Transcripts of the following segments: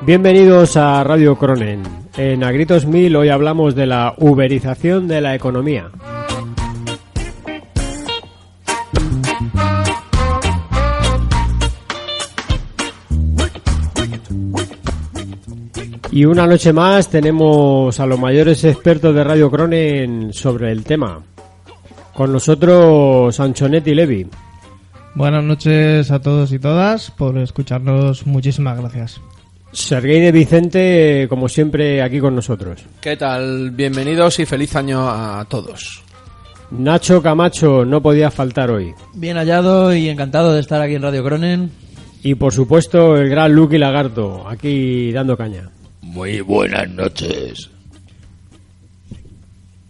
Bienvenidos a Radio Cronen. En A Gritos Mil hoy hablamos de la uberización de la economía. Y una noche más tenemos a los mayores expertos de Radio Cronen sobre el tema. Con nosotros Anchonet y Levi. Buenas noches a todos y todas por escucharnos. Muchísimas gracias. Serguei de Vicente, como siempre, aquí con nosotros. ¿Qué tal? Bienvenidos y feliz año a todos. Nacho Camacho no podía faltar hoy. Bien hallado y encantado de estar aquí en Radio Cronen. Y por supuesto el gran Lucky Lagarto, aquí dando caña. Muy buenas noches.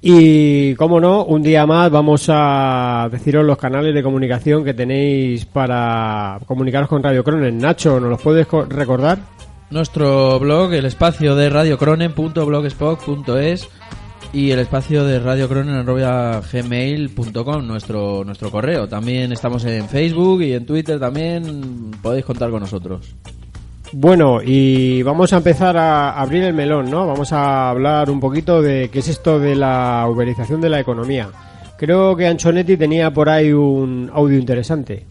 Y, como no, un día más vamos a deciros los canales de comunicación que tenéis para comunicaros con Radio Cronen. Nacho, ¿nos los puedes recordar? Nuestro blog, el espacio de radiocronen.blogspot.es y el espacio de radiocronen@gmail.com, nuestro correo. También estamos en Facebook y en Twitter también podéis contar con nosotros. Bueno, y vamos a empezar a abrir el melón, ¿no? Vamos a hablar un poquito de qué es esto de la uberización de la economía. Creo que Anchonetti tenía por ahí un audio interesante.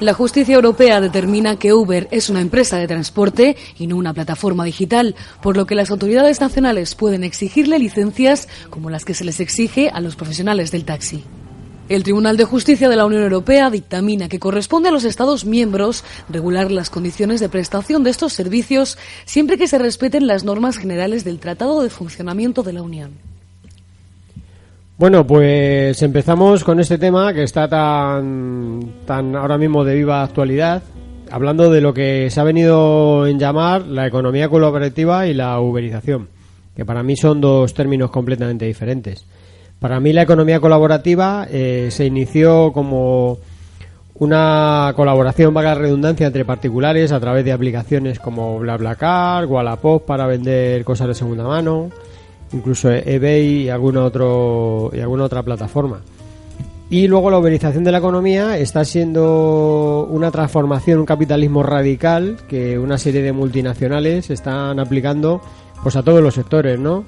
La justicia europea determina que Uber es una empresa de transporte y no una plataforma digital, por lo que las autoridades nacionales pueden exigirle licencias como las que se les exige a los profesionales del taxi. El Tribunal de Justicia de la Unión Europea dictamina que corresponde a los Estados miembros regular las condiciones de prestación de estos servicios siempre que se respeten las normas generales del Tratado de Funcionamiento de la Unión. Bueno, pues empezamos con este tema que está tan ahora mismo de viva actualidad, hablando de lo que se ha venido en llamar la economía colaborativa y la uberización, que para mí son dos términos completamente diferentes. Para mí la economía colaborativa se inició como una colaboración, valga la redundancia, entre particulares a través de aplicaciones como BlaBlaCar, Wallapop para vender cosas de segunda mano, incluso eBay y alguna otra plataforma. Y luego la uberización de la economía está siendo una transformación, un capitalismo radical que una serie de multinacionales están aplicando pues a todos los sectores, ¿no?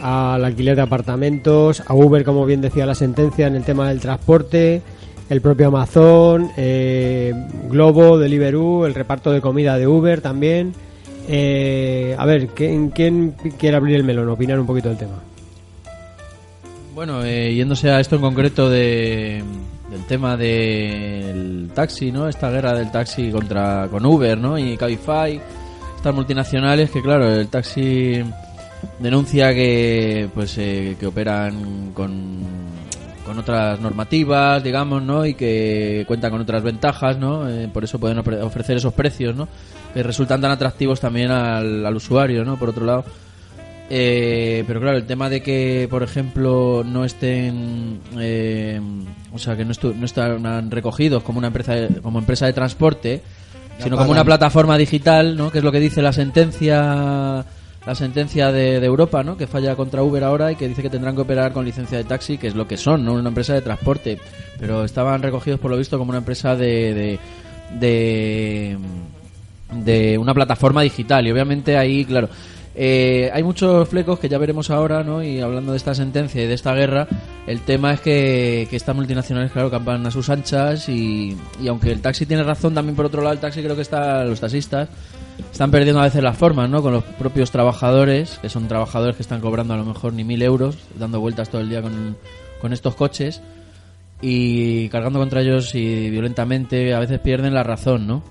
Al alquiler de apartamentos, a Uber, como bien decía la sentencia, en el tema del transporte, el propio Amazon, Globo, Deliveroo, el reparto de comida de Uber también. A ver, ¿quién quiere abrir el melón, opinar un poquito del tema? Bueno, yéndose a esto en concreto del tema del taxi, ¿no? Esta guerra del taxi con Uber, ¿no? Y Cabify, estas multinacionales que, claro, el taxi denuncia que que operan con otras normativas, digamos, ¿no? Y que cuentan con otras ventajas, ¿no? Por eso pueden ofrecer esos precios, ¿no? Que resultan tan atractivos también al usuario, ¿no? Por otro lado, pero claro, el tema de que, por ejemplo, no estén, o sea, que no están recogidos como empresa de transporte, sino como una plataforma digital, ¿no? Que es lo que dice la sentencia de Europa, ¿no? Que falla contra Uber ahora y que dice que tendrán que operar con licencia de taxi, que es lo que son, ¿no? Una empresa de transporte, pero estaban recogidos por lo visto como una empresa de una plataforma digital. Y obviamente ahí, claro, hay muchos flecos que ya veremos ahora, ¿no? Y hablando de esta sentencia y de esta guerra, el tema es que estas multinacionales, claro, campan a sus anchas y aunque el taxi tiene razón, también por otro lado el taxi, creo que los taxistas están perdiendo a veces las formas, ¿no? Con los propios trabajadores, que son trabajadores que están cobrando a lo mejor ni 1.000 euros, dando vueltas todo el día con estos coches y cargando contra ellos y violentamente, a veces pierden la razón, ¿no?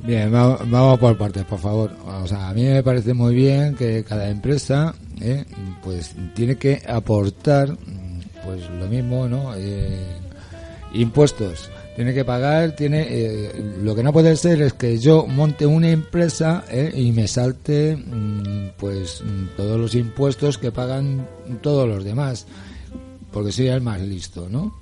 Bien, vamos por partes, por favor. O sea, a mí me parece muy bien que cada empresa pues tiene que aportar pues lo mismo, ¿no? Impuestos. Tiene que pagar, lo que no puede ser es que yo monte una empresa y me salte pues todos los impuestos que pagan todos los demás, porque soy el más listo, ¿no?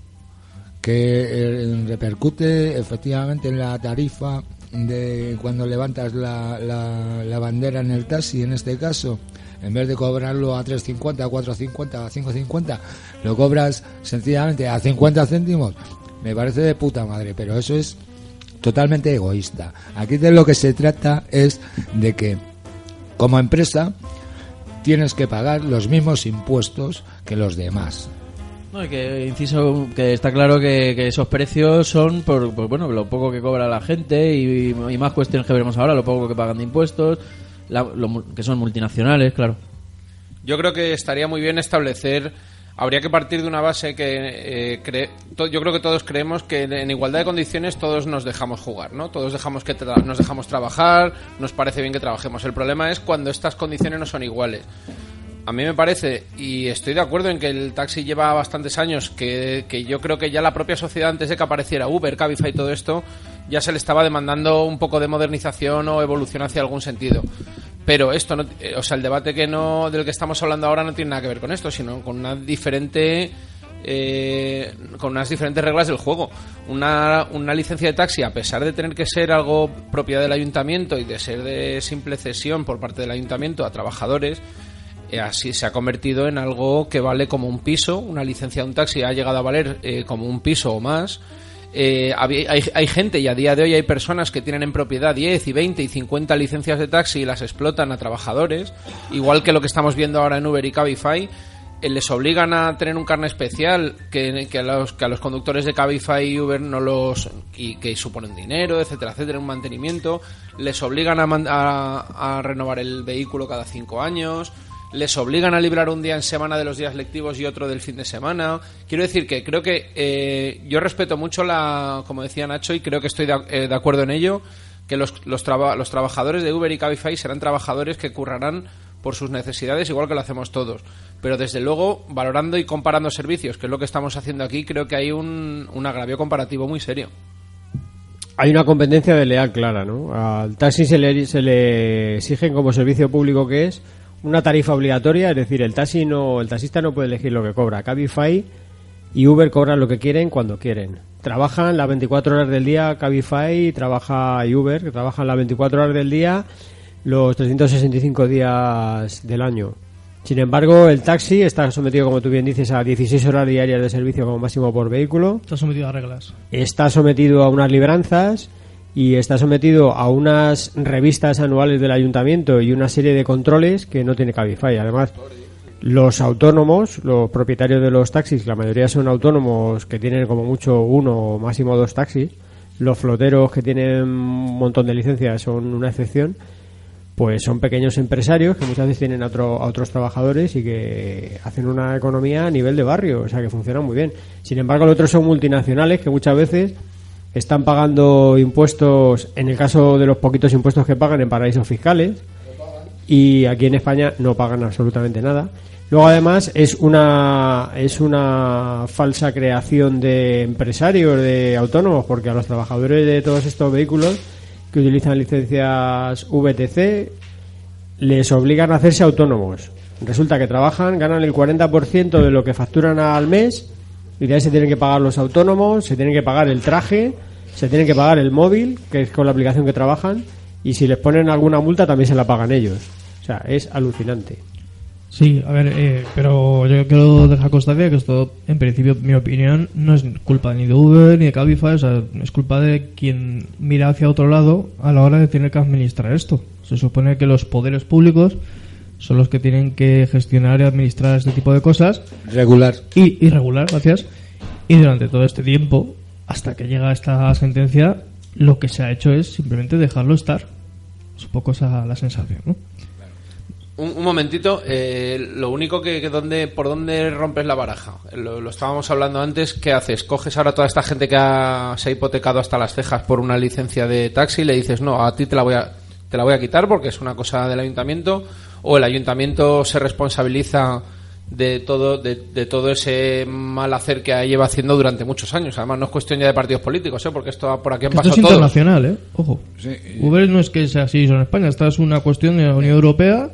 Que repercute efectivamente en la tarifa de cuando levantas la bandera en el taxi, en este caso, en vez de cobrarlo a 3,50, a 4,50, a 5,50, lo cobras sencillamente a 50 céntimos. Me parece de puta madre, pero eso es totalmente egoísta. Aquí de lo que se trata es de que como empresa tienes que pagar los mismos impuestos que los demás. No, y que inciso que está claro que esos precios son por bueno, lo poco que cobra la gente y más cuestiones que veremos ahora, lo poco que pagan de impuestos, que son multinacionales, claro. Yo creo que estaría muy bien establecer, habría que partir de una base que yo creo que todos creemos que en igualdad de condiciones todos nos dejamos jugar, ¿no? Todos dejamos nos dejamos trabajar, nos parece bien que trabajemos. El problema es cuando estas condiciones no son iguales. A mí me parece, y estoy de acuerdo en que el taxi lleva bastantes años, que yo creo que ya la propia sociedad, antes de que apareciera Uber, Cabify y todo esto, ya se le estaba demandando un poco de modernización o evolución hacia algún sentido. Pero esto no, o sea, el debate del que estamos hablando ahora no tiene nada que ver con esto, sino con una diferente con unas diferentes reglas del juego. Una licencia de taxi, a pesar de tener que ser algo propiedad del ayuntamiento y de ser de simple cesión por parte del ayuntamiento a trabajadores, así se ha convertido en algo que vale como un piso. Una licencia de un taxi ha llegado a valer como un piso o más. Hay gente, y a día de hoy hay personas que tienen en propiedad 10 y 20 y 50 licencias de taxi y las explotan a trabajadores, igual que lo que estamos viendo ahora en Uber y Cabify. Les obligan a tener un carnet especial que a los conductores de Cabify y Uber y que suponen dinero, etcétera, etcétera, un mantenimiento. Les obligan a renovar el vehículo cada 5 años. Les obligan a librar un día en semana de los días lectivos y otro del fin de semana. Quiero decir que creo que yo respeto mucho como decía Nacho, y creo que estoy de acuerdo en ello, que los trabajadores de Uber y Cabify serán trabajadores que currarán por sus necesidades, igual que lo hacemos todos. Pero desde luego, valorando y comparando servicios, que es lo que estamos haciendo aquí, creo que hay un agravio comparativo muy serio. Hay una competencia desleal clara, ¿no? Al taxi se le exigen, como servicio público que es, una tarifa obligatoria, es decir, el taxista no puede elegir lo que cobra. Cabify y Uber cobran lo que quieren cuando quieren. Trabajan las 24 horas del día, Cabify y Uber trabajan las 24 horas del día, los 365 días del año. Sin embargo, el taxi está sometido, como tú bien dices, a 16 horas diarias de servicio como máximo por vehículo. Está sometido a reglas. Está sometido a unas libranzas y está sometido a unas revistas anuales del ayuntamiento y una serie de controles que no tiene Cabify. Además, los autónomos, los propietarios de los taxis, la mayoría son autónomos que tienen como mucho uno o máximo dos taxis. Los floteros, que tienen un montón de licencias, son una excepción. Pues son pequeños empresarios que muchas veces tienen a otros trabajadores y que hacen una economía a nivel de barrio, o sea que funcionan muy bien. Sin embargo, los otros son multinacionales que muchas veces están pagando impuestos, en el caso de los poquitos impuestos que pagan, en paraísos fiscales, y aquí en España no pagan absolutamente nada. Luego, además, es una falsa creación de empresarios, de autónomos, porque a los trabajadores de todos estos vehículos que utilizan licencias VTC les obligan a hacerse autónomos. Resulta que trabajan, ganan el 40% de lo que facturan al mes, y de ahí se tienen que pagar los autónomos, se tienen que pagar el traje, se tienen que pagar el móvil, que es con la aplicación que trabajan, y si les ponen alguna multa también se la pagan ellos. O sea, es alucinante. Sí, a ver, pero yo quiero dejar constancia que esto, en principio, mi opinión, no es culpa ni de Uber ni de Cabify, o sea, es culpa de quien mira hacia otro lado a la hora de tener que administrar esto. Se supone que los poderes públicos son los que tienen que gestionar y administrar este tipo de cosas. Regular. Y regular, gracias. Y durante todo este tiempo, hasta que llega esta sentencia, lo que se ha hecho es simplemente dejarlo estar. Es un poco esa la sensación, ¿no? Un momentito, lo único ¿por dónde rompes la baraja? Lo estábamos hablando antes. ¿Qué haces? ¿Coges ahora a toda esta gente que se ha hipotecado hasta las cejas por una licencia de taxi y le dices, no, a ti te la voy a quitar porque es una cosa del ayuntamiento? ¿O el ayuntamiento se responsabiliza de todo ese mal hacer que lleva haciendo durante muchos años? Además, no es cuestión ya de partidos políticos, porque esto por aquí han pasado todos. Esto es internacional, ojo. Sí. Uber no es que sea así solo en España, esta es una cuestión de la Unión Europea.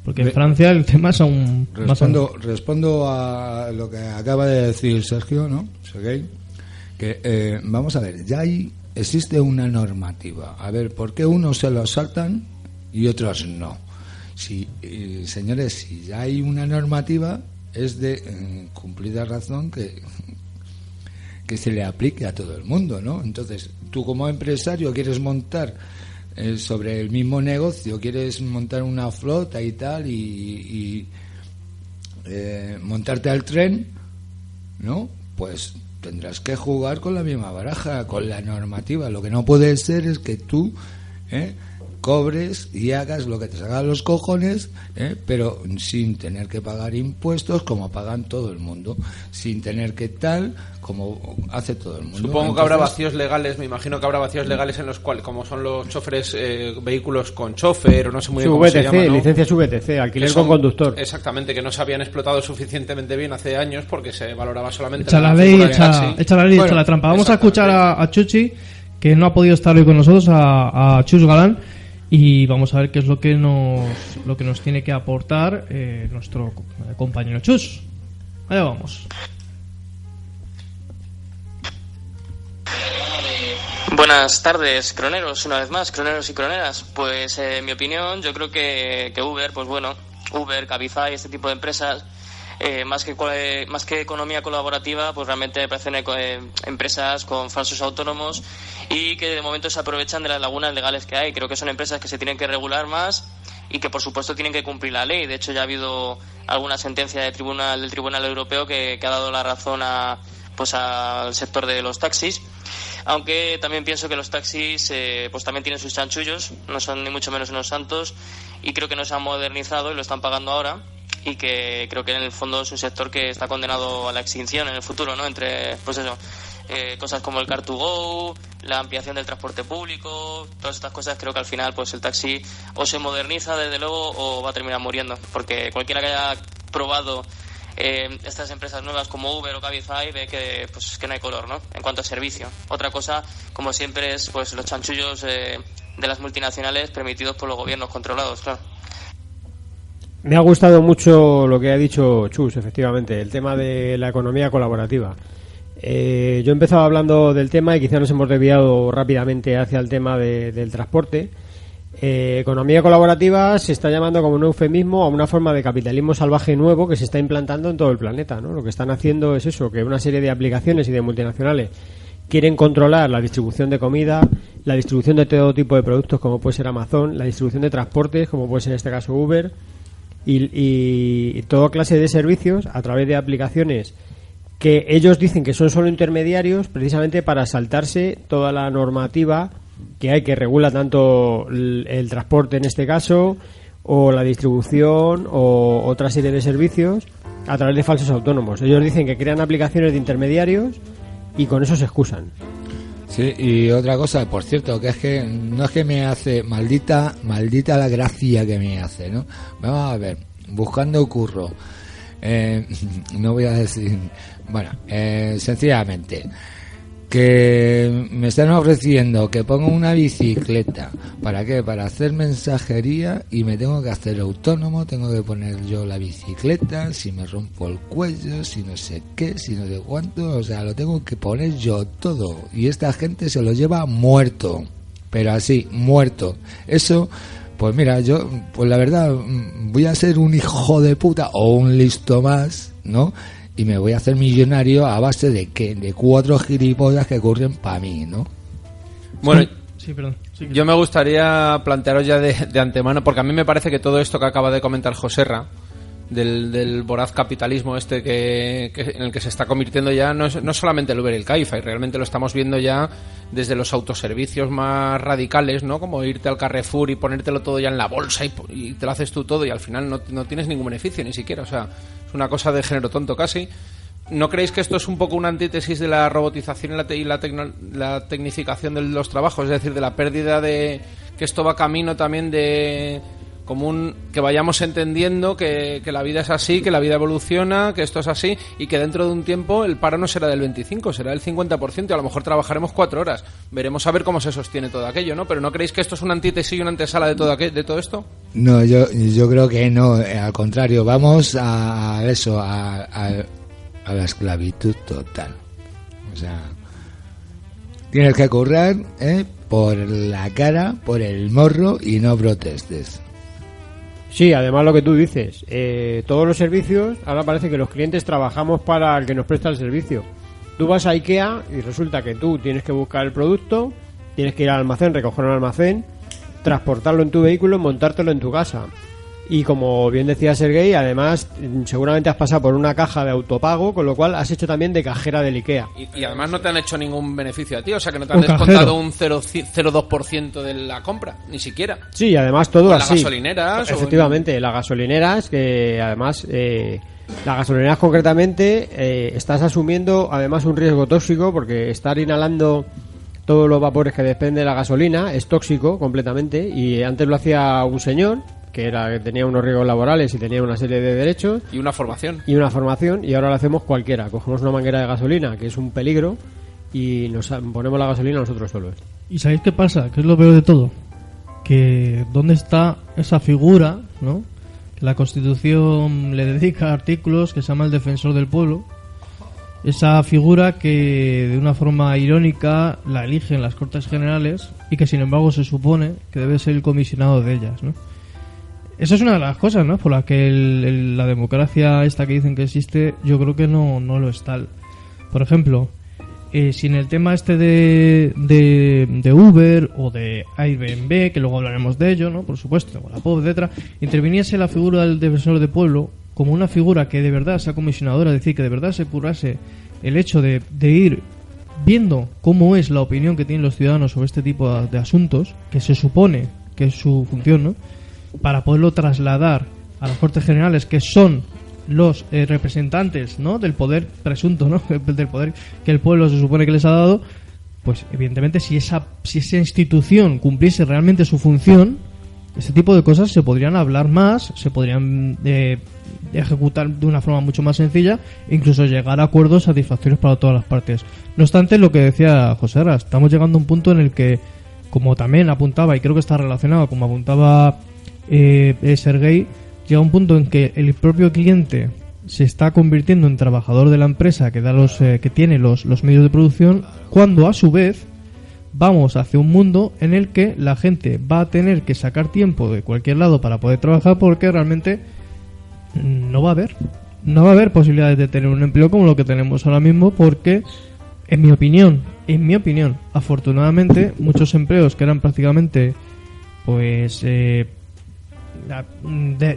Porque en Francia el tema es aún más... Respondo a lo que acaba de decir Sergio, ¿no? Sergei, que vamos a ver, ya existe una normativa. A ver, ¿por qué unos se lo saltan y otros no? Señores, si ya hay una normativa, es de cumplida razón que se le aplique a todo el mundo, ¿no? Entonces, tú como empresario quieres montar sobre el mismo negocio, quieres montar una flota y tal, y montarte al tren, ¿no? Pues tendrás que jugar con la misma baraja, con la normativa. Lo que no puede ser es que tú cobres y hagas lo que te salga los cojones, pero sin tener que pagar impuestos como pagan todo el mundo, sin tener que tal como hace todo el mundo. Supongo que habrá vacíos legales, me imagino que habrá vacíos legales en los cuales, como son los choferes, vehículos con chofer, o no sé muy bien cómo se llama, ¿no? Licencias VTC, alquiler con conductor. Exactamente, que no se habían explotado suficientemente bien hace años porque se valoraba solamente echa la ley, echa la trampa. Vamos a escuchar a Chuchi, que no ha podido estar hoy con nosotros, a Chus Galán, y vamos a ver qué es lo que nos tiene que aportar nuestro compañero Chus. Allá vamos. Buenas tardes, croneros, una vez más, croneros y croneras. Pues en mi opinión, yo creo que Uber, pues bueno, Uber, Cabify, este tipo de empresas, más que economía colaborativa, pues realmente me parecen empresas con falsos autónomos y que de momento se aprovechan de las lagunas legales que hay. Creo que son empresas que se tienen que regular más y que por supuesto tienen que cumplir la ley. De hecho, ya ha habido alguna sentencia del Tribunal Europeo que ha dado la razón al sector de los taxis, aunque también pienso que los taxis pues también tienen sus chanchullos, no son ni mucho menos unos santos, y creo que no se han modernizado y lo están pagando ahora, y que creo que en el fondo es un sector que está condenado a la extinción en el futuro, ¿no? Entre pues eso, cosas como el Car2Go, la ampliación del transporte público, todas estas cosas, creo que al final pues el taxi o se moderniza desde luego o va a terminar muriendo, porque cualquiera que haya probado estas empresas nuevas como Uber o Cabify ve que no hay color, ¿no? En cuanto a servicio. Otra cosa, como siempre, es pues los chanchullos de las multinacionales permitidos por los gobiernos controlados, claro. Me ha gustado mucho lo que ha dicho Chus, efectivamente, el tema de la economía colaborativa. Yo he empezado hablando del tema y quizá nos hemos desviado rápidamente hacia el tema del transporte. Economía colaborativa se está llamando como un eufemismo a una forma de capitalismo salvaje nuevo que se está implantando en todo el planeta, ¿no? Lo que están haciendo es eso, que una serie de aplicaciones y de multinacionales quieren controlar la distribución de comida, la distribución de todo tipo de productos como puede ser Amazon, la distribución de transportes como puede ser en este caso Uber y toda clase de servicios a través de aplicaciones que ellos dicen que son solo intermediarios precisamente para saltarse toda la normativa que hay, que regula tanto el transporte en este caso o la distribución o otra serie de servicios a través de falsos autónomos. Ellos dicen que crean aplicaciones de intermediarios y con eso se excusan. Sí, y otra cosa, por cierto, que es que no es que me hace maldita la gracia que me hace, ¿no? Vamos a ver, buscando curro, no voy a decir, bueno, sencillamente que me están ofreciendo que ponga una bicicleta. ¿Para qué? Para hacer mensajería y me tengo que hacer autónomo, tengo que poner yo la bicicleta, si me rompo el cuello, si no sé qué, si no sé cuánto, o sea, lo tengo que poner yo todo. Y esta gente se lo lleva muerto, pero así, muerto. Eso, pues mira, yo, pues la verdad, voy a ser un hijo de puta o un listo más, ¿no? Y me voy a hacer millonario a base de ¿qué? De 4 gilipollas que ocurren para mí, ¿no? Bueno, sí, perdón. Sí, yo me gustaría plantearos ya de antemano, porque a mí me parece que todo esto que acaba de comentar Joserra, del voraz capitalismo en el que se está convirtiendo ya, no solamente el Uber y el Cabify, realmente lo estamos viendo ya desde los autoservicios más radicales, ¿no? Como irte al Carrefour y ponértelo todo ya en la bolsa y te lo haces tú todo y al final no tienes ningún beneficio ni siquiera, o sea, es una cosa de género tonto casi. ¿No creéis que esto es un poco una antítesis de la robotización y la tecnificación de los trabajos? Es decir, de la pérdida de... que esto va camino también de... que vayamos entendiendo que la vida es así, que la vida evoluciona, que esto es así y que dentro de un tiempo el paro no será del 25%, será del 50% y a lo mejor trabajaremos 4 horas. Veremos a ver cómo se sostiene todo aquello, ¿no? Pero ¿no creéis que esto es una antítesis y una antesala de todo esto? No, yo creo que no, al contrario, vamos a eso, a la esclavitud total. O sea, tienes que currar por la cara, por el morro y no protestes. Sí, además lo que tú dices, todos los servicios, ahora parece que los clientes trabajamos para el que nos presta el servicio. Tú vas a IKEA y resulta que tú tienes que buscar el producto, tienes que ir al almacén, recoger un almacén, transportarlo en tu vehículo, montártelo en tu casa. Y como bien decía Sergei, además seguramente has pasado por una caja de autopago, con lo cual has hecho también de cajera del IKEA. Y además no te han hecho ningún beneficio a ti, o sea que no te han Un descontado cajero. un 0,02% de la compra, ni siquiera. Sí, además todo O en las así. gasolineras, o Efectivamente, las gasolineras, que además las gasolineras concretamente estás asumiendo además un riesgo tóxico, porque estar inhalando todos los vapores que desprende la gasolina es tóxico completamente, y antes lo hacía un señor que tenía unos riesgos laborales y tenía una serie de derechos Y una formación. y una formación, y ahora lo hacemos cualquiera. Cogemos una manguera de gasolina, que es un peligro, y nos ponemos la gasolina nosotros solos. ¿Y sabéis qué pasa? ¿Qué es lo peor de todo? Que ¿dónde está esa figura, no? Que la Constitución le dedica artículos, que se llama el defensor del pueblo. Esa figura que de una forma irónica la eligen las Cortes Generales y que sin embargo se supone que debe ser el comisionado de ellas, ¿no? Esa es una de las cosas, ¿no? Por la que la democracia esta que dicen que existe, yo creo que no lo es tal. Por ejemplo, si en el tema este de Uber o de Airbnb, que luego hablaremos de ello, ¿no? Por supuesto, o la POP, etcétera, interviniese la figura del defensor del pueblo como una figura que de verdad sea comisionadora, es decir, que de verdad se currase el hecho de ir viendo cómo es la opinión que tienen los ciudadanos sobre este tipo de asuntos, que se supone que es su función, ¿no? Para poderlo trasladar a las Cortes Generales, que son los representantes, ¿no? Del poder presunto, ¿no? Del poder que el pueblo se supone que les ha dado. Pues evidentemente si esa institución cumpliese realmente su función, ese tipo de cosas se podrían hablar más, se podrían ejecutar de una forma mucho más sencilla e incluso llegar a acuerdos satisfactorios para todas las partes. No obstante, lo que decía José Ra, estamos llegando a un punto en el que, como también apuntaba, y creo que está relacionado, como apuntaba Sergei, llega un punto en que el propio cliente se está convirtiendo en trabajador de la empresa que da que tiene los medios de producción, cuando a su vez vamos hacia un mundo en el que la gente va a tener que sacar tiempo de cualquier lado para poder trabajar, porque realmente no va a haber posibilidades de tener un empleo como lo que tenemos ahora mismo, porque en mi opinión, afortunadamente muchos empleos que eran prácticamente pues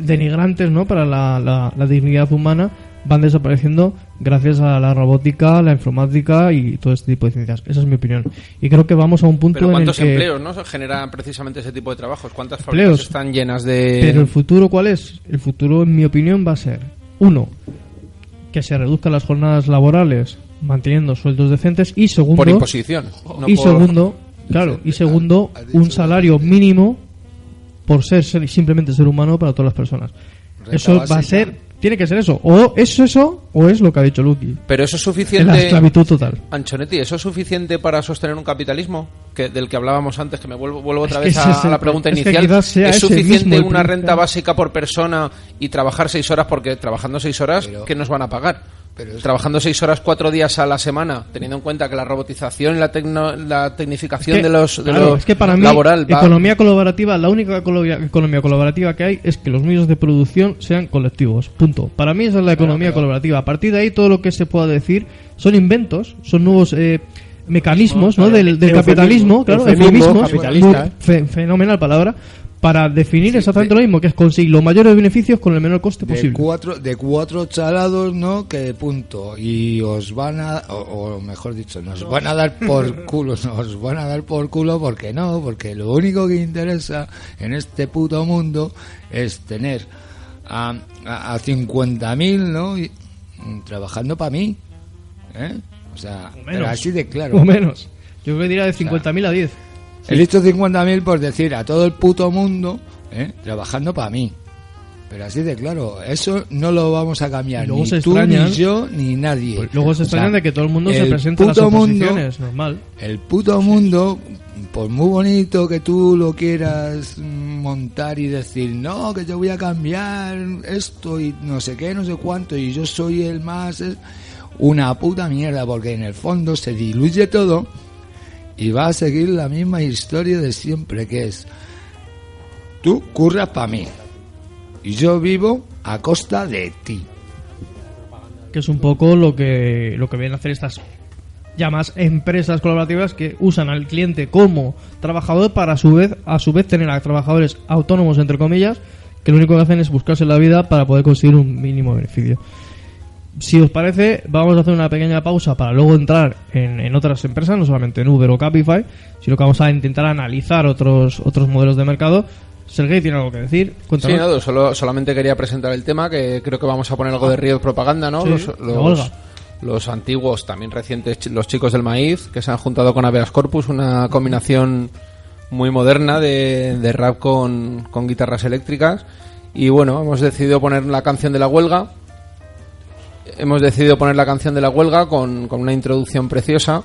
denigrantes, ¿no? Para la dignidad humana, van desapareciendo gracias a la robótica, la informática y todo este tipo de ciencias. Esa es mi opinión. Y creo que vamos a un punto Pero en el ¿cuántos que... empleos, no, generan precisamente ese tipo de trabajos? ¿Cuántas Empleos. fábricas están llenas de...? Pero el futuro, ¿cuál es? El futuro, en mi opinión, va a ser, uno, que se reduzcan las jornadas laborales manteniendo sueldos decentes, y segundo... Por imposición. No y por- segundo, claro, y segundo, un salario mínimo por ser simplemente ser humano para todas las personas. Renta Eso va a básica. ser, tiene que ser eso, o es eso, o es lo que ha dicho Lucky, Pero eso es la suficiente... esclavitud total. Anchonetti, ¿eso es suficiente para sostener un capitalismo? Del que hablábamos antes, que me vuelvo otra Es vez que ese es a el la pregunta es que inicial. quizás sea ¿Es ese suficiente mismo el una principio? renta básica por persona y trabajar 6 horas? Porque trabajando 6 horas, Pero- ¿qué nos van a pagar? pero es- Trabajando 6 horas 4 días a la semana, teniendo en cuenta que la robotización y la tecnificación Es que, de los claro, es que para mí, laboral va... economía colaborativa, la única economía colaborativa que hay es que los medios de producción sean colectivos. Punto. Para mí esa es la economía colaborativa. A partir de ahí, todo lo que se pueda decir son inventos, son nuevos mecanismos, ¿no? del capitalismo, claro, eufemismo eufemismos, capitalista, fenomenal palabra, para definir exactamente lo mismo, que es conseguir los mayores beneficios con el menor coste de posible. cuatro chalados, ¿no? Que punto. Y os van a, o mejor dicho, nos van a dar por culo, nos van a dar por culo, porque no, porque lo único que interesa en este puto mundo es tener a 50.000, ¿no? Trabajando para mí, ¿eh? O sea, pero así de claro. O menos. Yo creo que diría de 50.000 a 10. He dicho 50.000 por decir a todo el puto mundo, trabajando para mí. Pero así de claro, eso no lo vamos a cambiar, Y luego ni se tú, extrañan- ni yo, ni nadie. Pues luego se O sea, extrañan de que todo el mundo se el presente a las puto mundo- oposiciones, normal. El puto mundo, por muy bonito que tú lo quieras montar y decir, no, que yo voy a cambiar esto y no sé qué, no sé cuánto, y yo soy el más... una puta mierda, porque en el fondo se diluye todo y va a seguir la misma historia de siempre, que es: tú curras para mí y yo vivo a costa de ti. Que es un poco lo que vienen a hacer estas ya más empresas colaborativas que usan al cliente como trabajador para a su vez tener a trabajadores autónomos, entre comillas, que lo único que hacen es buscarse la vida para poder conseguir un mínimo beneficio. Si os parece, vamos a hacer una pequeña pausa para luego entrar en otras empresas, no solamente en Uber o Cabify, sino que vamos a intentar analizar otros modelos de mercado. Sergei tiene algo que decir. Cuéntanos. Sí, no, solamente quería presentar el tema, que creo que vamos a poner algo de Riot Propaganda, ¿no? Sí, los antiguos, también recientes, los chicos del maíz, que se han juntado con Habeas Corpus, una combinación muy moderna de rap con guitarras eléctricas. Y bueno, hemos decidido poner la canción de la huelga. Con una introducción preciosa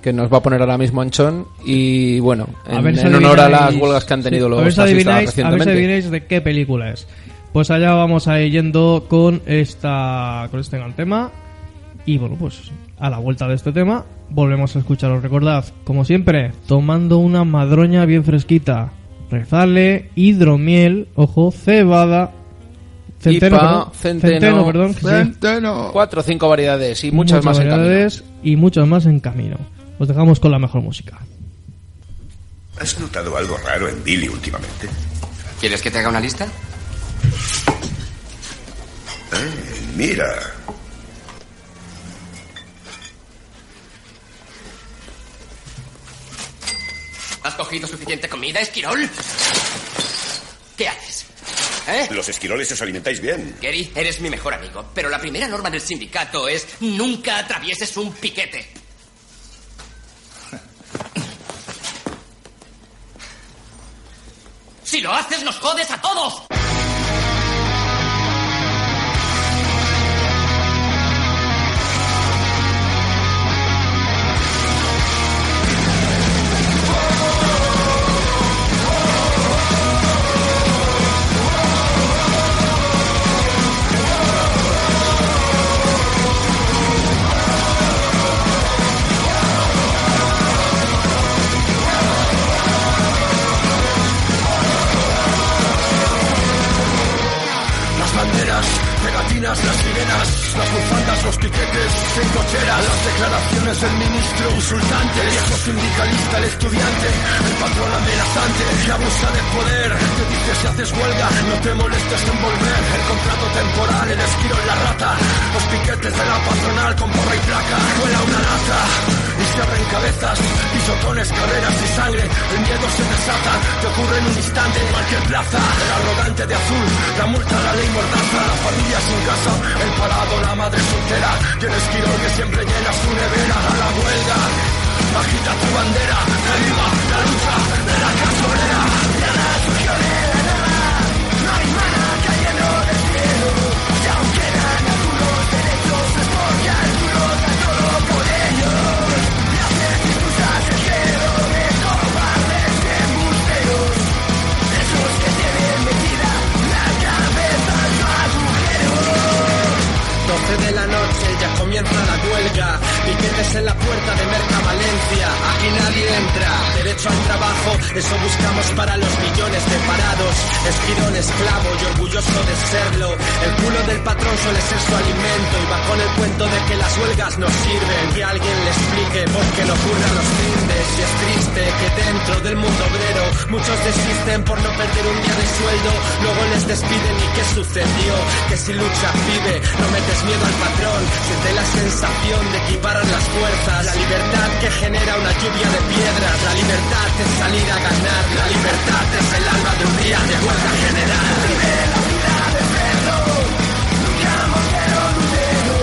que nos va a poner ahora mismo Anchón. Y bueno, en honor a las huelgas que han tenido los taxistas recientemente. A ver si adivináis de qué película es. Pues allá vamos a ir yendo con este gran tema. Y bueno, pues a la vuelta de este tema volvemos a escucharos. Recordad, como siempre, tomando una madroña bien fresquita, rezale, hidromiel, ojo, cebada, centeno, centeno, 4 o 5 variedades y muchas más en camino. Y muchas más en camino. Os dejamos con la mejor música. ¿Has notado algo raro en Billy últimamente? ¿Quieres que te haga una lista? Mira. ¿Has cogido suficiente comida, Esquirol? ¿Qué haces? Los esquiroles os alimentáis bien. Gary, eres mi mejor amigo, pero la primera norma del sindicato es nunca atravieses un piquete. Si lo haces, nos jodes a todos. Las sirenas, las bufandas, los piquetes, sin cocheras, las declaraciones del ministro insultante, el viejo sindicalista, el estudiante, el patrón amenazante que abusa de poder, te dice si haces huelga, no te molestes en volver, el contrato temporal, el esquiro en la rata, los piquetes de la patronal con porra y placa, vuela una lata y se abren cabezas, pisotones, carreras y sangre, el miedo se desata, te ocurre en un instante en cualquier plaza, el arrogante de azul, la multa, la ley mordaza, la familia sin casa, el parado, la madre soltera, y el esquirol que siempre llena su nevera, a la huelga, agita tu bandera, que viva la lucha de la gasolera, nada surgió de la nada, no hay mana cayendo del cielo, y aún quedan algunos derechos, es porque algunos dan todo por ellos, y hacen excusas el cielo de cobardes y embusteros, esos que tienen metida la cabeza en su agujero. 12 de la noche, ya comienza la huelga, piquetes en la puerta de Mercavalencia, aquí nadie entra, derecho al trabajo, eso buscamos para los millones de parados, esquirón esclavo y orgulloso de serlo, el culo del patrón suele ser su alimento, y va con el cuento de que las huelgas no sirven, que alguien le explique por qué no ocurren los findes, y es triste que dentro del mundo obrero, muchos desisten por no perder un día de sueldo, luego les despiden y ¿qué sucedió? Que si luchas vive, no metes miedo al patrón, siente la sensación de equiparar las fuerzas, la libertad que genera una lluvia de piedras, la libertad es salir a ganar, la libertad es el alma de un día de huelga general. Vive la vida de perro, nunca mortero lutero,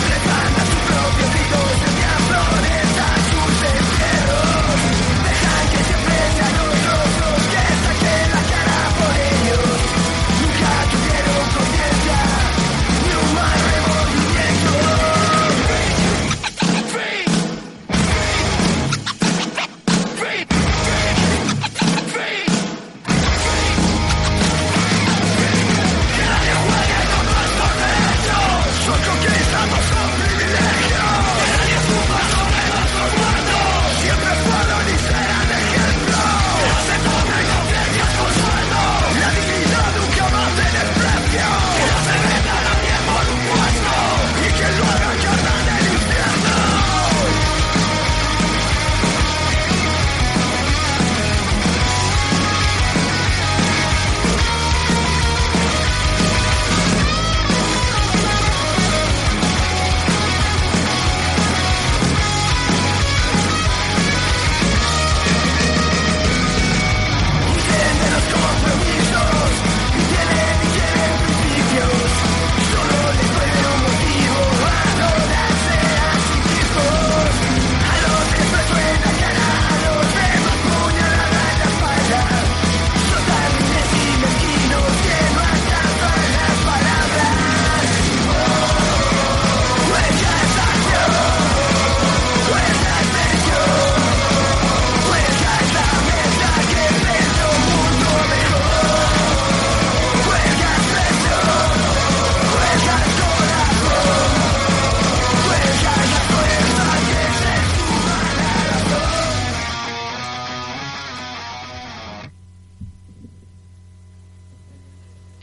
refanda su propio grito, se flores a sus encierros, dejan que siempre sean otros los que saquen la cara por ellos, nunca tuvieron conciencia, ni un mal remordimiento.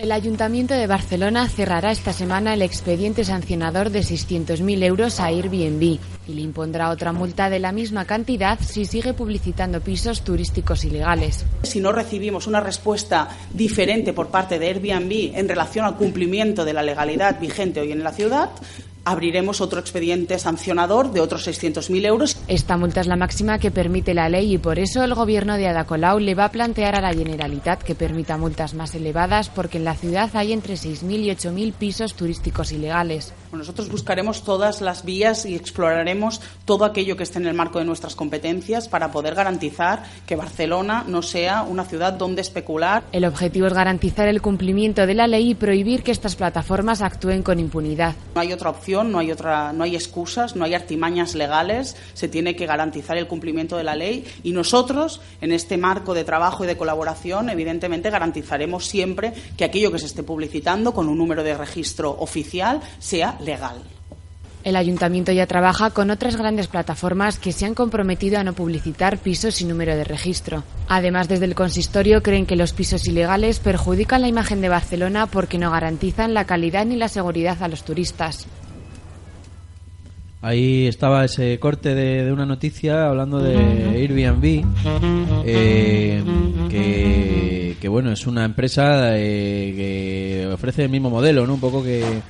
El Ayuntamiento de Barcelona cerrará esta semana el expediente sancionador de 600.000 euros a Airbnb y le impondrá otra multa de la misma cantidad si sigue publicitando pisos turísticos ilegales. Si no recibimos una respuesta diferente por parte de Airbnb en relación al cumplimiento de la legalidad vigente hoy en la ciudad, abriremos otro expediente sancionador de otros 600.000 euros. Esta multa es la máxima que permite la ley y por eso el gobierno de Ada Colau le va a plantear a la Generalitat que permita multas más elevadas porque en la ciudad hay entre 6.000 y 8.000 pisos turísticos ilegales. Nosotros buscaremos todas las vías y exploraremos todo aquello que esté en el marco de nuestras competencias para poder garantizar que Barcelona no sea una ciudad donde especular. El objetivo es garantizar el cumplimiento de la ley y prohibir que estas plataformas actúen con impunidad. No hay otra opción, no hay excusas, no hay artimañas legales, se tiene que garantizar el cumplimiento de la ley y nosotros, en este marco de trabajo y de colaboración, evidentemente garantizaremos siempre que aquello que se esté publicitando con un número de registro oficial sea legal. El Ayuntamiento ya trabaja con otras grandes plataformas que se han comprometido a no publicitar pisos sin número de registro. Además, desde el consistorio creen que los pisos ilegales perjudican la imagen de Barcelona porque no garantizan la calidad ni la seguridad a los turistas. Ahí estaba ese corte de una noticia hablando de Airbnb, que bueno, es una empresa que ofrece el mismo modelo, ¿no? Un poco que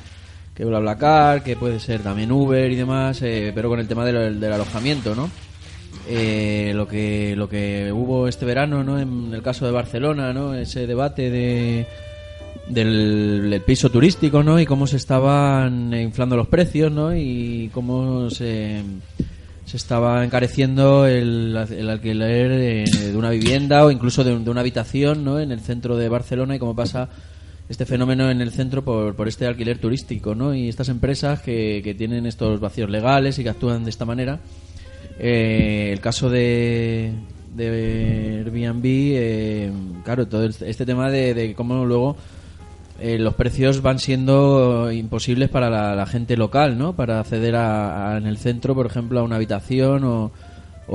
BlaBlaCar, que puede ser también Uber y demás, pero con el tema del alojamiento, ¿no? Lo que hubo este verano, ¿no? En el caso de Barcelona, ¿no? Ese debate del piso turístico, ¿no? Y cómo se estaban inflando los precios, ¿no? Y cómo se estaba encareciendo el alquiler de una vivienda o incluso de una habitación, ¿no? En el centro de Barcelona y cómo pasa este fenómeno en el centro por este alquiler turístico, ¿no? Y estas empresas que tienen estos vacíos legales y que actúan de esta manera. El caso de Airbnb, claro, todo este tema de cómo luego los precios van siendo imposibles para la gente local, ¿no? Para acceder en el centro, por ejemplo, a una habitación o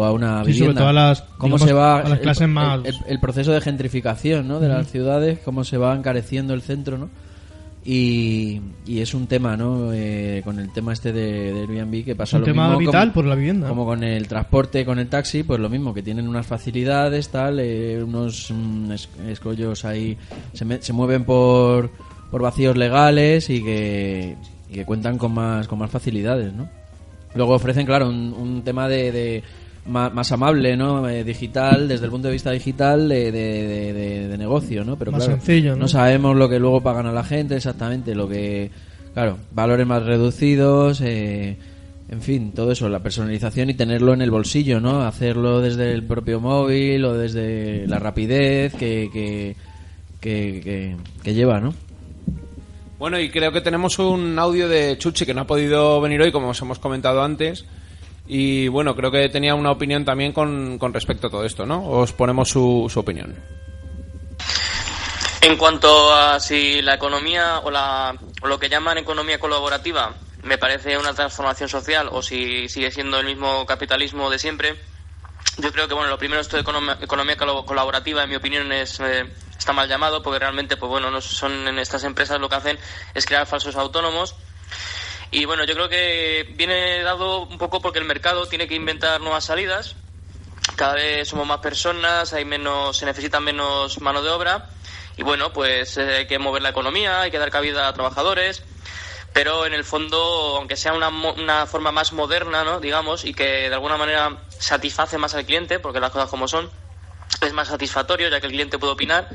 a una vivienda. Sobre todo a las, cómo se va a las clases más... el proceso de gentrificación, ¿no? De las ciudades, cómo se va encareciendo el centro, ¿no? Y es un tema, ¿no? Con el tema este de Airbnb que pasa lo mismo. Un tema vital por la vivienda. Como con el transporte, con el taxi, pues lo mismo, que tienen unas facilidades, tal, unos escollos ahí, se mueven por vacíos legales y que cuentan con más facilidades, ¿no? Luego ofrecen, claro, un tema de más amable, ¿no? Digital, desde el punto de vista digital de negocio, ¿no? Pero más claro, sencillo, ¿no? No sabemos lo que luego pagan a la gente exactamente, claro, valores más reducidos, en fin, todo eso, la personalización y tenerlo en el bolsillo, ¿no? Hacerlo desde el propio móvil o desde la rapidez que lleva, ¿no? Bueno, y creo que tenemos un audio de Chuchi que no ha podido venir hoy, como os hemos comentado antes. Y bueno, creo que tenía una opinión también con respecto a todo esto, ¿no? Os ponemos su opinión. En cuanto a si la economía o lo que llaman economía colaborativa me parece una transformación social o si sigue siendo el mismo capitalismo de siempre, yo creo que bueno, lo primero, esto de economía colaborativa, en mi opinión, está mal llamado, porque realmente, pues bueno, no son en estas empresas lo que hacen es crear falsos autónomos. Y bueno, yo creo que viene dado un poco porque el mercado tiene que inventar nuevas salidas. Cada vez somos más personas, se necesita menos mano de obra. Y bueno, pues hay que mover la economía, hay que dar cabida a trabajadores. Pero en el fondo, aunque sea una forma más moderna, ¿no? Digamos, y que de alguna manera satisface más al cliente, porque las cosas como son, es más satisfactorio ya que el cliente puede opinar.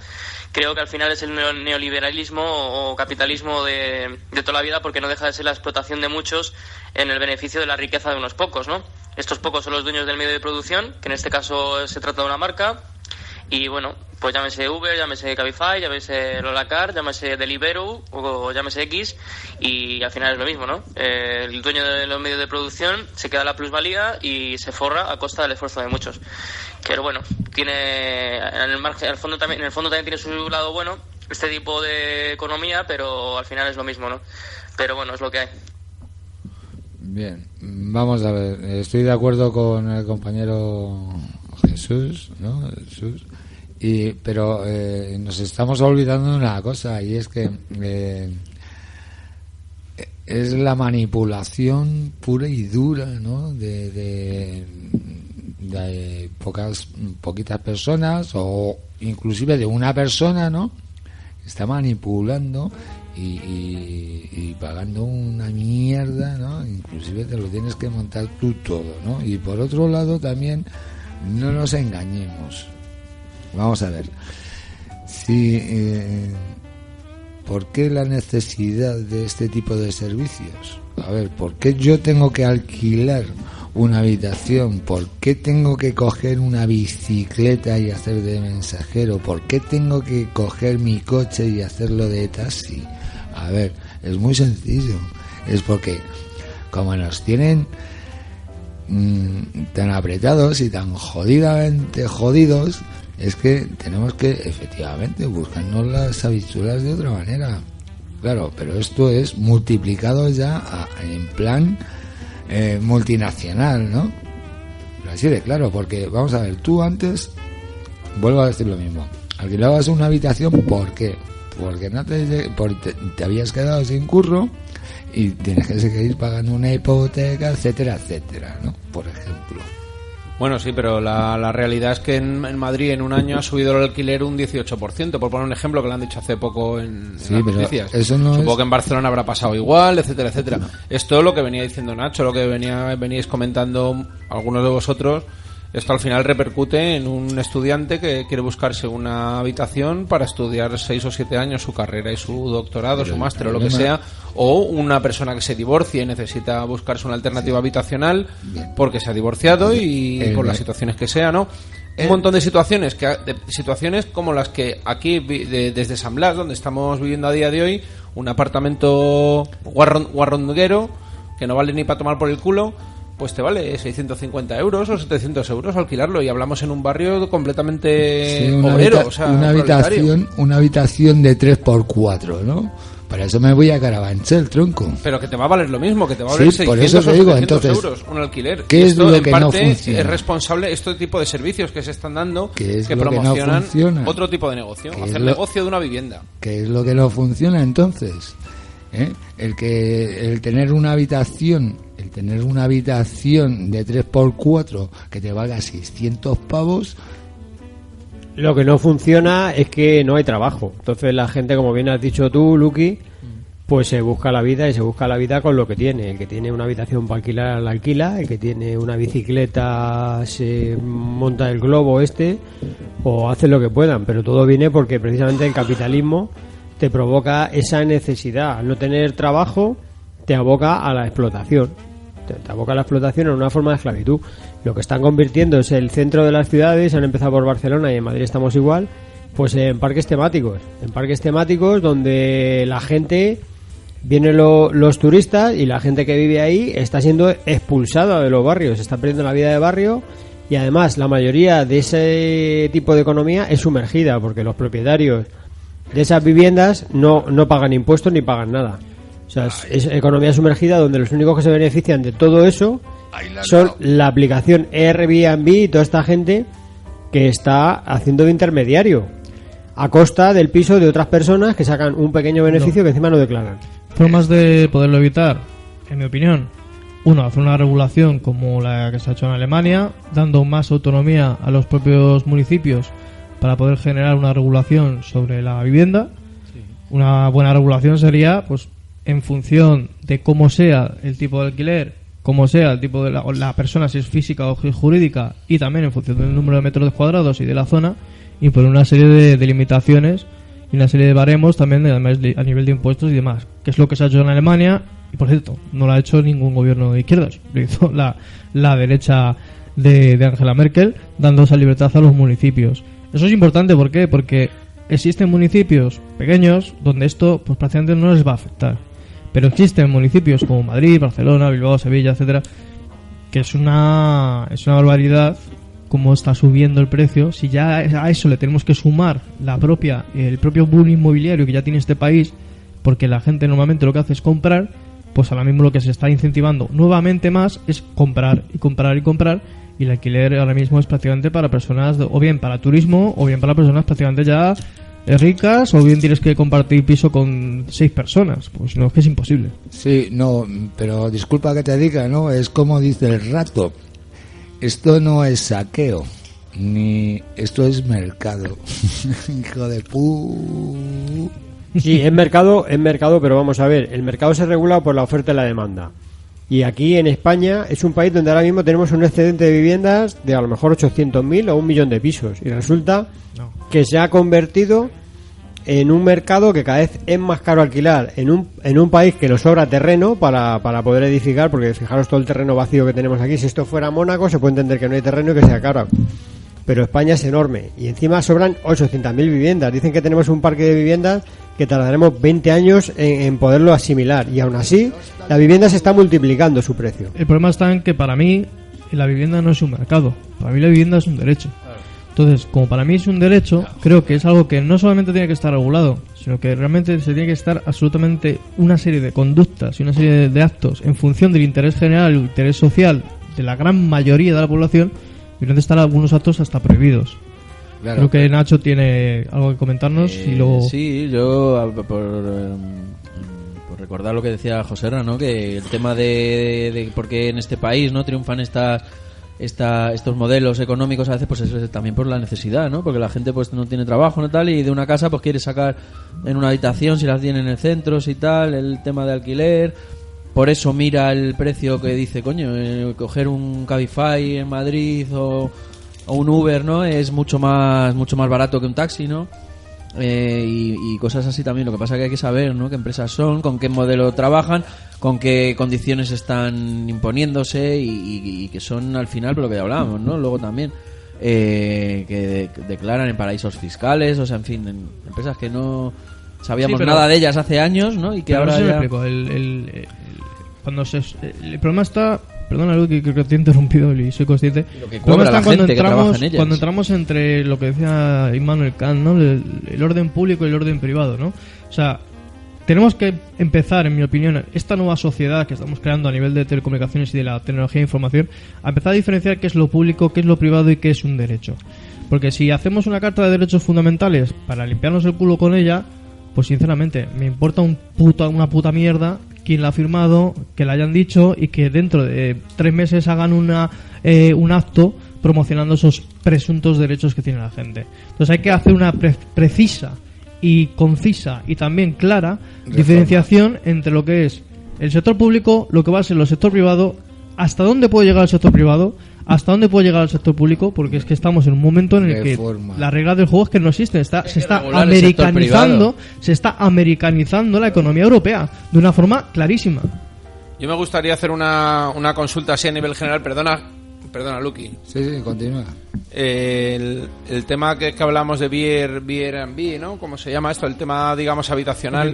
Creo que al final es el neoliberalismo o capitalismo de toda la vida, porque no deja de ser la explotación de muchos en el beneficio de la riqueza de unos pocos, ¿no? Estos pocos son los dueños del medio de producción, que en este caso se trata de una marca, y bueno, pues llámese Uber, llámese Cabify, llámese BlaBlaCar, llámese Deliveroo o llámese X, y al final es lo mismo, ¿no? El dueño de los medios de producción se queda la plusvalía y se forra a costa del esfuerzo de muchos. Pero bueno, tiene en el fondo también tiene su lado bueno este tipo de economía, pero al final es lo mismo, ¿no? Pero bueno, es lo que hay. Bien, vamos a ver, estoy de acuerdo con el compañero Jesús, ¿no? Pero nos estamos olvidando de una cosa, y es que es la manipulación pura y dura, ¿no? de poquitas personas, o inclusive de una persona, ¿no? Está manipulando y pagando una mierda, ¿no? Inclusive te lo tienes que montar tú todo, ¿no? Y por otro lado también, no nos engañemos. Vamos a ver, ¿por qué la necesidad de este tipo de servicios? A ver, ¿por qué yo tengo que alquilar una habitación? ¿Por qué tengo que coger una bicicleta y hacer de mensajero? ¿Por qué tengo que coger mi coche y hacerlo de taxi? A ver, es muy sencillo. Es porque, como nos tienen tan apretados y tan jodidamente jodidos, es que tenemos que efectivamente buscarnos las habichuelas de otra manera. Claro, pero esto es multiplicado ya en plan multinacional, ¿no? Pero así de claro, porque vamos a ver, tú antes, vuelvo a decir lo mismo, alquilabas una habitación, ¿por qué? Porque te habías quedado sin curro y tienes que seguir pagando una hipoteca, etcétera, etcétera, ¿no? Por ejemplo. Bueno, sí, pero la realidad es que en Madrid en un año ha subido el alquiler un 18%, por poner un ejemplo que lo han dicho hace poco en las noticias. Eso no Supongo que en Barcelona habrá pasado igual, etcétera, etcétera. No. Esto es lo que venía diciendo Nacho, lo que veníais comentando algunos de vosotros. Esto al final repercute en un estudiante que quiere buscarse una habitación para estudiar 6 o 7 años su carrera y su doctorado, su máster o lo que sea, o una persona que se divorcie y necesita buscarse una alternativa habitacional porque se ha divorciado y por las situaciones que sea, ¿no? Un montón de situaciones situaciones como las que aquí desde San Blas, donde estamos viviendo a día de hoy, un apartamento guarronguero que no vale ni para tomar por el culo, pues te vale 650 euros o 700 euros alquilarlo, y hablamos en un barrio completamente obrero, o sea, una habitación de 3x4, ¿no? Para eso me voy a Carabanchel, tronco. Pero que te va a valer lo mismo, que te va a valer 600 por eso te digo, o 700 entonces, euros un alquiler. ¿Qué es lo que no funciona? Es responsable este tipo de servicios que se están dando, que promocionan otro tipo de negocio, hacer negocio de una vivienda. ¿Qué es lo que no funciona entonces? El tener una habitación de 3x4 que te valga 600 pavos. Lo que no funciona es que no hay trabajo. Entonces la gente, como bien has dicho tú, Luqui, pues se busca la vida, y se busca la vida con lo que tiene. El que tiene una habitación para alquilar la alquila, el que tiene una bicicleta se monta el globo o hace lo que puedan, pero todo viene porque precisamente el capitalismo te provoca esa necesidad. Al no tener trabajo te aboca a la explotación. Te aboca a la explotación en una forma de esclavitud. Lo que están convirtiendo es el centro de las ciudades, han empezado por Barcelona y en Madrid estamos igual, pues en parques temáticos. En parques temáticos donde la gente, vienen los turistas, y la gente que vive ahí está siendo expulsada de los barrios, está perdiendo la vida de barrio, y además la mayoría de ese tipo de economía es sumergida, porque los propietarios de esas viviendas no pagan impuestos ni pagan nada. O sea, es economía sumergida donde los únicos que se benefician de todo eso son la aplicación Airbnb y toda esta gente que está haciendo de intermediario a costa del piso de otras personas que sacan un pequeño beneficio que encima no declaran. Formas de poderlo evitar, en mi opinión: uno, hacer una regulación como la que se ha hecho en Alemania, dando más autonomía a los propios municipios para poder generar una regulación sobre la vivienda. Una buena regulación sería, pues, en función de cómo sea el tipo de alquiler, cómo sea el tipo de la persona, si es física o jurídica, y también en función del número de metros cuadrados y de la zona, y por una serie de limitaciones y una serie de baremos también además a nivel de impuestos y demás, que es lo que se ha hecho en Alemania. Y por cierto, no lo ha hecho ningún gobierno de izquierdas, lo hizo la derecha de Angela Merkel, dando esa libertad a los municipios. Eso es importante, ¿por qué? Porque existen municipios pequeños donde esto pues prácticamente no les va a afectar. Pero existen municipios como Madrid, Barcelona, Bilbao, Sevilla, etcétera, que es una barbaridad cómo está subiendo el precio. Si ya a eso le tenemos que sumar el propio boom inmobiliario que ya tiene este país, porque la gente normalmente lo que hace es comprar, pues ahora mismo lo que se está incentivando nuevamente más es comprar y comprar y comprar, Y el alquiler ahora mismo es prácticamente para personas, o bien para turismo, o bien para personas prácticamente ya ricas, o bien tienes que compartir piso con 6 personas. Pues no, es que es imposible. Sí, no, pero disculpa que te diga, ¿no? Es como dice el rato. Esto no es saqueo, ni esto es mercado. Hijo de pu. Sí, es mercado, pero vamos a ver, el mercado se regula por la oferta y la demanda. Y aquí en España es un país donde ahora mismo tenemos un excedente de viviendas de a lo mejor 800.000 o 1 millón de pisos. Y resulta que se ha convertido en un mercado que cada vez es más caro alquilar en un país que nos sobra terreno para poder edificar, porque fijaros todo el terreno vacío que tenemos aquí. Si esto fuera Mónaco se puede entender que no hay terreno y que sea caro, pero España es enorme y encima sobran 800.000 viviendas. Dicen que tenemos un parque de viviendas que tardaremos 20 años en poderlo asimilar, y aún así la vivienda se está multiplicando su precio. El problema está en que para mí la vivienda no es un mercado, para mí la vivienda es un derecho. Entonces, como para mí es un derecho, creo que es algo que no solamente tiene que estar regulado, sino que realmente se tiene que estar absolutamente una serie de conductas y una serie de actos en función del interés general y el interés social de la gran mayoría de la población, y donde están algunos actos hasta prohibidos. Claro. Creo que Nacho tiene algo que comentarnos y luego... Sí, yo por recordar lo que decía Joserra, ¿no? Que el tema de por qué en este país no triunfan estos modelos económicos a veces, pues es también por la necesidad, ¿no? Porque la gente pues no tiene trabajo, no tal, y de una casa pues quiere sacar en una habitación si las tiene en el centro, si tal, el tema de alquiler. Por eso mira el precio que dice, coño, coger un Cabify en Madrid o un Uber, ¿no? Es mucho más barato que un taxi, ¿no? Y cosas así también. Lo que pasa es que hay que saber, ¿no? Qué empresas son, con qué modelo trabajan, con qué condiciones están imponiéndose y que son al final, por lo que ya hablábamos, ¿no? Luego también que declaran en paraísos fiscales, o sea, en fin, en empresas que no sabíamos nada de ellas hace años, ¿no? Y que ahora ya... El problema está... Perdona, Luke, que te he interrumpido y soy consciente. Lo que cobra la gente que trabaja en ellas. Cuando entramos entre lo que decía Immanuel Kant, ¿no? El orden público y el orden privado, ¿no? O sea, tenemos que empezar, en mi opinión, esta nueva sociedad que estamos creando a nivel de telecomunicaciones y de la tecnología de información, a empezar a diferenciar qué es lo público, qué es lo privado y qué es un derecho. Porque si hacemos una carta de derechos fundamentales para limpiarnos el culo con ella, pues sinceramente me importa una puta mierda quién la ha firmado, que la hayan dicho y que dentro de 3 meses hagan un acto promocionando esos presuntos derechos que tiene la gente. Entonces hay que hacer una precisa y concisa y también clara diferenciación entre lo que es el sector público, lo que va a ser el sector privado, hasta dónde puede llegar el sector privado, hasta dónde puede llegar el sector público, porque es que estamos en un momento en el que la regla del juego es que no existe, se está americanizando la economía europea de una forma clarísima. Yo me gustaría hacer una consulta así a nivel general, perdona Lucky. Sí, continúa. El tema que hablamos de Airbnb, ¿no? ¿Cómo se llama esto? El tema, digamos, habitacional.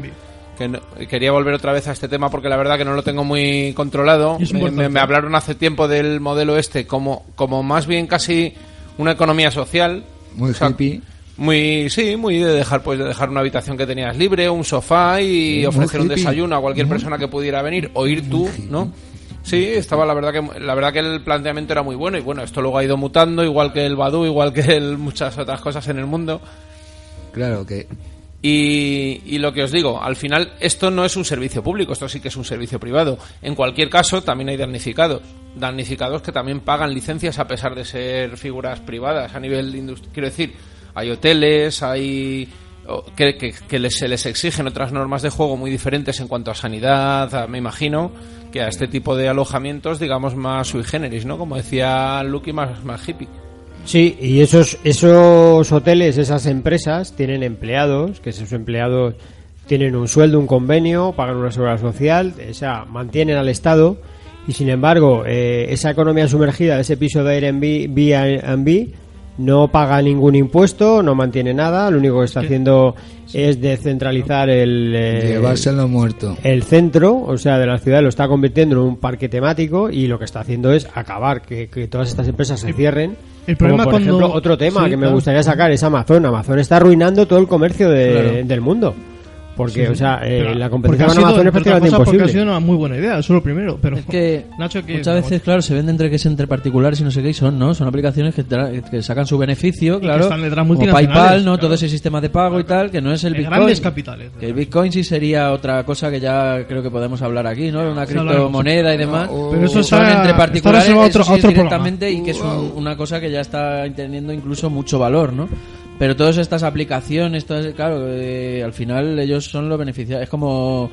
Quería volver otra vez a este tema porque la verdad que no lo tengo muy controlado. Me hablaron hace tiempo del modelo como más bien casi una economía social. Muy hippie. Muy de dejar una habitación que tenías libre, un sofá y ofrecer un desayuno a cualquier persona que pudiera venir o ir tú, ¿no? Sí, estaba la verdad que el planteamiento era muy bueno y bueno, esto luego ha ido mutando, igual que el Badoo, igual que muchas otras cosas en el mundo. Claro que... Y lo que os digo, al final esto no es un servicio público, esto sí que es un servicio privado. En cualquier caso también hay damnificados que también pagan licencias a pesar de ser figuras privadas a nivel industrial. Quiero decir, hay hoteles, hay que se les exigen otras normas de juego muy diferentes en cuanto a sanidad, me imagino, que a este tipo de alojamientos, digamos, más sui generis, ¿no? Como decía Lucky, más hippie. Sí, y esos hoteles, esas empresas tienen empleados, que esos empleados tienen un sueldo, un convenio, pagan una seguridad social, o sea, mantienen al Estado, y sin embargo, esa economía sumergida de ese piso de Airbnb no paga ningún impuesto, no mantiene nada, lo único que está haciendo es descentralizar llevárselo muerto. El centro, o sea, de la ciudad, lo está convirtiendo en un parque temático y lo que está haciendo es acabar que todas estas empresas se cierren. El problema como por ejemplo, otro tema que me gustaría sacar es Amazon. Amazon está arruinando todo el comercio del mundo. Porque, Sí, o sea, pero- la porque competencia ha con sido, Amazon es entre otras prácticamente cosas, porque ha imposible. sido una muy buena idea, eso es lo primero. Pero Es que Nacho, que muchas veces, claro, se vende entre que es entre particulares y no sé qué, y son aplicaciones que sacan su beneficio, que claro, están detrás como multinacionales, PayPal, ¿no? claro. Todo ese sistema de pago y tal, que no es el de Bitcoin. grandes capitales. Que el Bitcoin sí sería otra cosa que ya creo que podemos hablar aquí, ¿no? Una Sí, criptomoneda y demás. Pero eso son está- entre está particulares, reservado a eso sí otro es programa. directamente, y que es una cosa que ya está teniendo incluso mucho valor, ¿no? Pero todas estas aplicaciones, claro, al final ellos son los beneficiarios. Es como,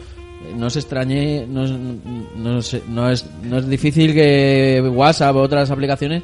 no se extrañe, no es difícil que WhatsApp o otras aplicaciones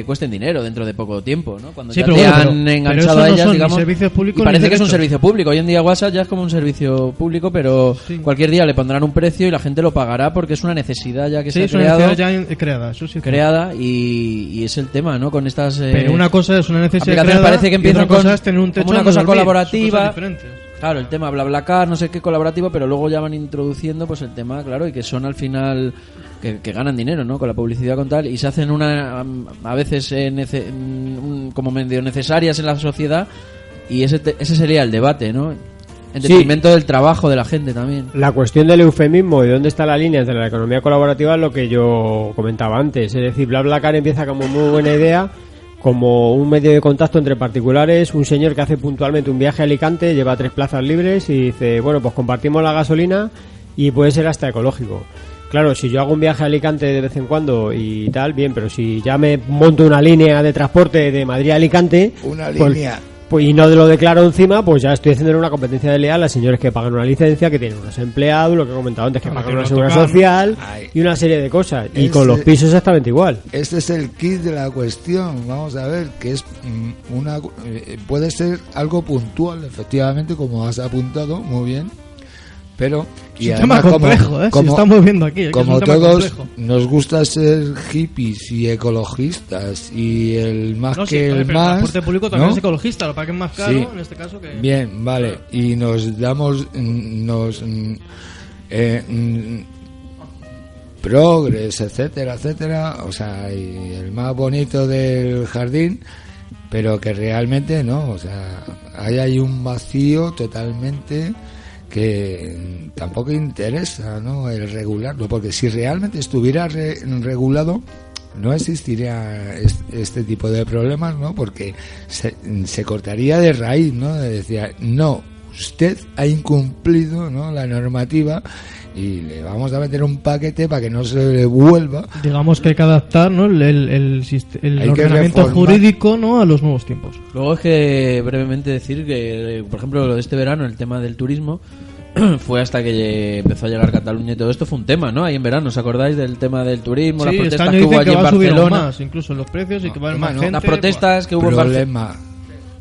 cuesten dinero dentro de poco tiempo, ¿no? Cuando Sí, ya pero te bueno, han pero enganchado eso a no ellas, son ni digamos, servicios públicos y parece ni que es un derechos. servicio público. Hoy en día WhatsApp ya es como un servicio público, pero cualquier día le pondrán un precio y la gente lo pagará porque es una necesidad ya que Sí, se ha es una creado, necesidad ya creada, eso sí. creada y es el tema, ¿no? Con estas Pero una cosa es una necesidad aplicaciones creada parece que y empiezan otra cosa con es tener un techo como una donde cosa dormir, son colaborativa. cosas diferentes. Claro, el tema BlaBlaCar, no sé qué colaborativo, pero luego ya van introduciendo pues el tema, claro, y que son al final que ganan dinero, ¿no? Con la publicidad con tal, y se hacen a veces como medio necesarias en la sociedad, y ese sería el debate, ¿no? En Sí. detrimento del trabajo de la gente también. La cuestión del eufemismo y dónde está la línea entre la economía colaborativa es lo que yo comentaba antes. Es decir, BlaBlaCar empieza como muy buena idea, como un medio de contacto entre particulares, un señor que hace puntualmente un viaje a Alicante, lleva 3 plazas libres y dice, bueno, pues compartimos la gasolina y puede ser hasta ecológico. Claro, si yo hago un viaje a Alicante de vez en cuando y tal, bien, pero si ya me monto una línea de transporte de Madrid a Alicante, Una pues, línea. pues, y no lo declaro encima, pues ya estoy haciendo una competencia desleal a señores que pagan una licencia, que tienen unos empleados, lo que he comentado antes, que Claro, pagan que una no seguridad tocan. social Ay. y una serie de cosas. Y Ese- con los pisos exactamente igual. Este es el kit de la cuestión. Vamos a ver, que es puede ser algo puntual, efectivamente, como has apuntado, muy bien. Pero Es un tema además, complejo, si estamos viendo aquí, que es como un tema todos complejo. nos gusta ser hippies y ecologistas y el más No, sí, que el pero más, el transporte público también ¿no? es ecologista, lo que es más caro Sí. en este caso que... Bien, vale. Y nos damos progres, etcétera, etcétera. O sea, y el más bonito del jardín, pero que realmente no. O sea, ahí hay un vacío totalmente que tampoco interesa, ¿no? El regularlo, porque si realmente estuviera regulado, no existiría este tipo de problemas, ¿no? Porque se cortaría de raíz, ¿no? Decía, no, usted ha incumplido, ¿no?, la normativa y le vamos a meter un paquete para que no se le vuelva. Digamos que hay que adaptar, ¿no?, el Hay que ordenamiento reformar. jurídico, ¿no?, a los nuevos tiempos. Luego es que brevemente decir que, por ejemplo, lo de este verano, el tema del turismo, fue hasta que empezó a llegar Cataluña y todo esto, fue un tema, ¿no? Ahí en verano, ¿os acordáis del tema del turismo? Las Sí, este protestas año que hubo dicen allí que en va a subir aún Barcelona. más, incluso en los precios, y que va a haber más Hermano, gente. Las protestas que hubo en Barcelona. Problema.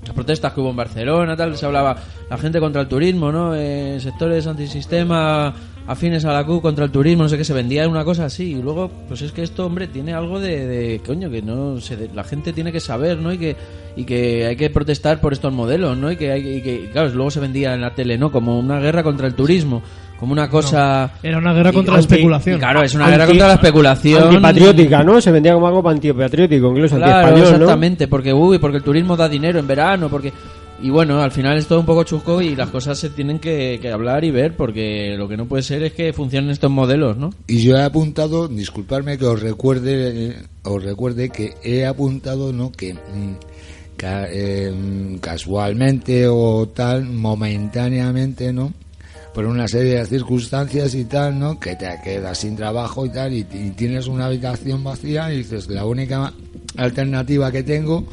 Las protestas que hubo en Barcelona, tal, se hablaba la gente contra el turismo, ¿no? Sectores antisistema, afines a la CUP contra el turismo, no sé qué, se vendía una cosa así. Y luego, pues es que esto, hombre, tiene algo de coño, que no la gente tiene que saber, ¿no? Y que hay que protestar por estos modelos, ¿no? Y que claro, luego se vendía en la tele, ¿no? Como una guerra contra el turismo, como una cosa... Era una guerra contra la anti- especulación. Claro, es una guerra contra la especulación. Antipatriótica, ¿no? Se vendía como algo antipatriótico, incluso Claro, antiespañol, ¿no? exactamente, porque el turismo da dinero en verano, porque... Y bueno, al final es todo un poco chusco y las cosas se tienen que hablar y ver, porque lo que no puede ser es que funcionen estos modelos, ¿no? Y yo he apuntado, disculparme que os recuerde que he apuntado, ¿no?, que casualmente o tal, momentáneamente, ¿no?, por una serie de circunstancias y tal, ¿no?, que te quedas sin trabajo y tal, y tienes una habitación vacía y dices, la única alternativa que tengo,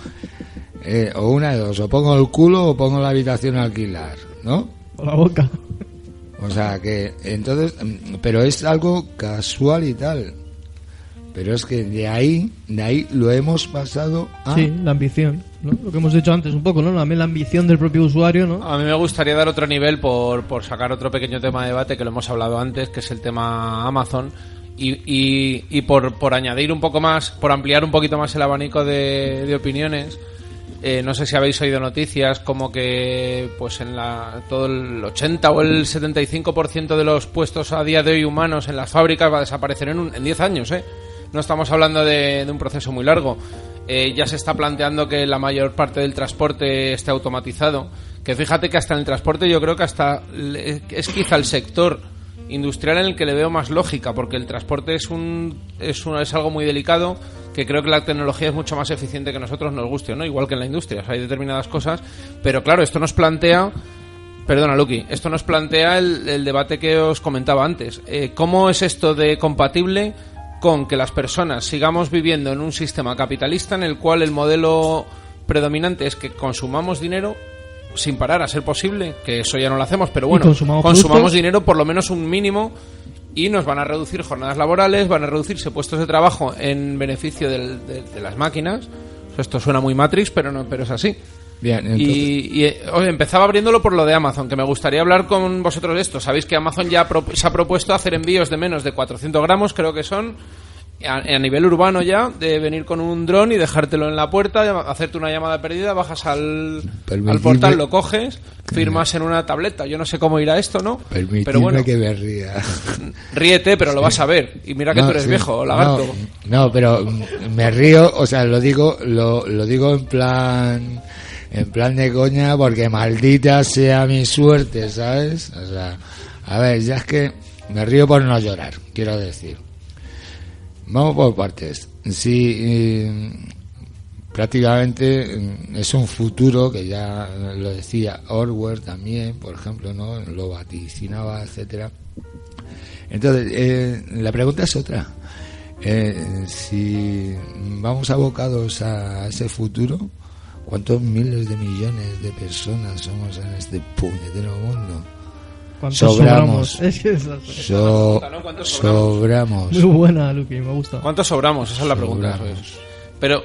o una de dos, o pongo el culo o pongo la habitación a alquilar, ¿no? Por la boca. O sea que, entonces, pero es algo casual y tal. Pero es que de ahí lo hemos pasado a... Sí, la ambición, ¿no? Lo que hemos dicho antes un poco, ¿no? También la ambición del propio usuario, ¿no? A mí me gustaría dar otro nivel por sacar otro pequeño tema de debate que lo hemos hablado antes, que es el tema Amazon. Y por añadir un poco más, por ampliar un poquito más el abanico de opiniones, no sé si habéis oído noticias como que pues en todo el 80 o el 75% de los puestos a día de hoy humanos en las fábricas va a desaparecer en 10 años, ¿eh? No estamos hablando de un proceso muy largo. Ya se está planteando que la mayor parte del transporte esté automatizado, Que fíjate que hasta en el transporte yo creo que hasta es quizá el sector industrial en el que le veo más lógica, porque el transporte es algo muy delicado, que creo que la tecnología es mucho más eficiente que nosotros nos guste, ¿no? Igual que en la industria, o sea, hay determinadas cosas, pero claro, esto nos plantea, perdona Luqui, esto nos plantea el debate que os comentaba antes. ¿Cómo es esto de compatible con que las personas sigamos viviendo en un sistema capitalista en el cual el modelo predominante es que consumamos dinero sin parar, a ser posible, que eso ya no lo hacemos, pero bueno, consumamos dinero por lo menos un mínimo, y nos van a reducir jornadas laborales, van a reducirse puestos de trabajo en beneficio de las máquinas? Esto suena muy Matrix, pero es así. Bien, entonces... y empezaba abriéndolo por lo de Amazon, que me gustaría hablar con vosotros de esto. Sabéis que Amazon ya se ha propuesto hacer envíos de menos de 400 gramos, creo que son, a nivel urbano ya, de venir con un dron y dejártelo en la puerta, hacerte una llamada perdida, bajas al portal, lo coges, firmas en una tableta. Yo no sé cómo irá esto, ¿no? Pero bueno, que me ría. Ríete, pero lo vas a ver. Y mira que tú eres viejo, lagarto. No, pero me río, o sea, lo digo en plan de coña, porque maldita sea mi suerte, ¿sabes? O sea, a ver, ya es que me río por no llorar, quiero decir. Vamos por partes. Sí, prácticamente es un futuro que ya lo decía Orwell también, por ejemplo, ¿no? Lo vaticinaba, etcétera. Entonces, la pregunta es otra. Si vamos abocados a ese futuro, ¿cuántos miles de millones de personas somos en este puñetero mundo? Sobramos. Sobramos. Muy buena, Luqui, me gusta. ¿Cuántos sobramos? Esa es la pregunta. Pero,